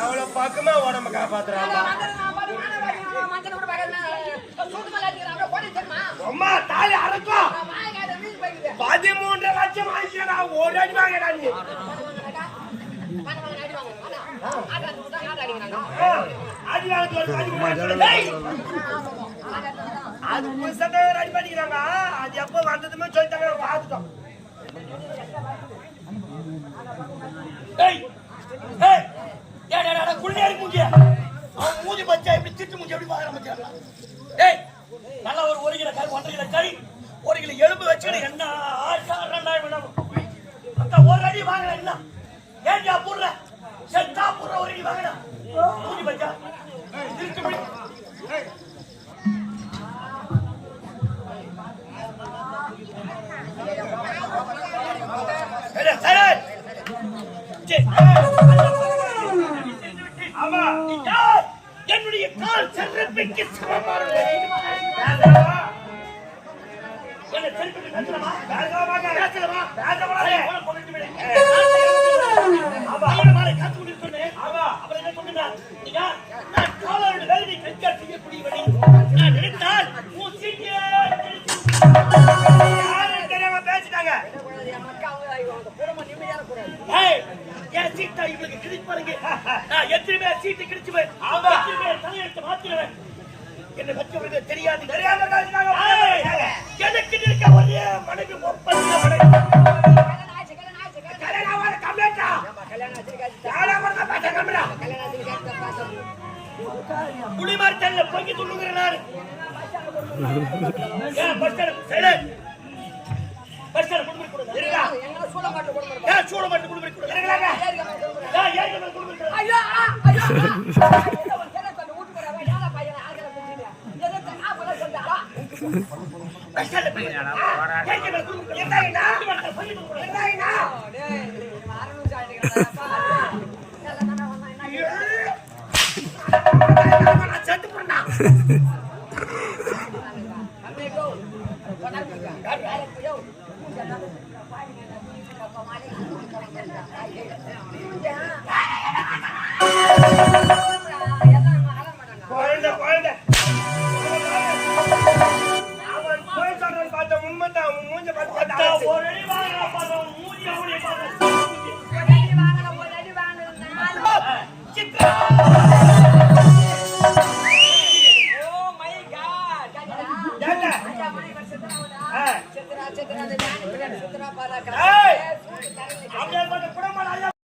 எவ்வளவு பக்கமா உடம்ப காப்பாத்துறாங்க. அம்மா தாலி அறுக்கும் 13 லட்சம் ஆயிடுச்சுடா. ஒரு அடி வாங்கடா நீ. அது புதுசா ரெடி பண்ணிக்கிறாங்க. அது எப்ப வந்ததுமே சொல்லிட்டாங்க, பார்த்துட்டோம். மூஞ்சி பச்சா எப்படி திட்டு மூஞ்சி எப்படி பாக்குற? நல்லா ஒரு கிலோ கறி 1.5 கிலோ கறி 1 கிலோ எலும்பு வச்சுக்கிட்டு என்ன 2000 ஒரு அடி வாங்கல. என்ன ஏன்டா போடுற? செத்தா போடுற ஒரு அடி வாங்கடா. மூஞ்சி பச்சா திருட்டு முடி. ஆமா என்னுடைய கால் செருப்பிக்கு சமமான என்ன செருப்பிக்கு கட்டலமா? பேசலாமா? மாலை காத்து கொண்டு சொன்னேன். அப்புறம் என்ன சொன்னா, நான் காலோட வேலையை கண்காட்சி செய்யக்கூடியவனை நான் நினைத்தால் பேசிட்டாங்க. என் சீட்டா இவளுக்கு கிடைப்பாருங்க. நான் எத்தனை பேர் சீட்டு கிடைச்சு தலையெழுத்து மாத்திடுவேன். என்னை பற்றி தெரியாது. எனக்கு இருக்க ஒரே மனைவி குடிமார்த்தல்ல பொங்கி துள்ளுகிறார்.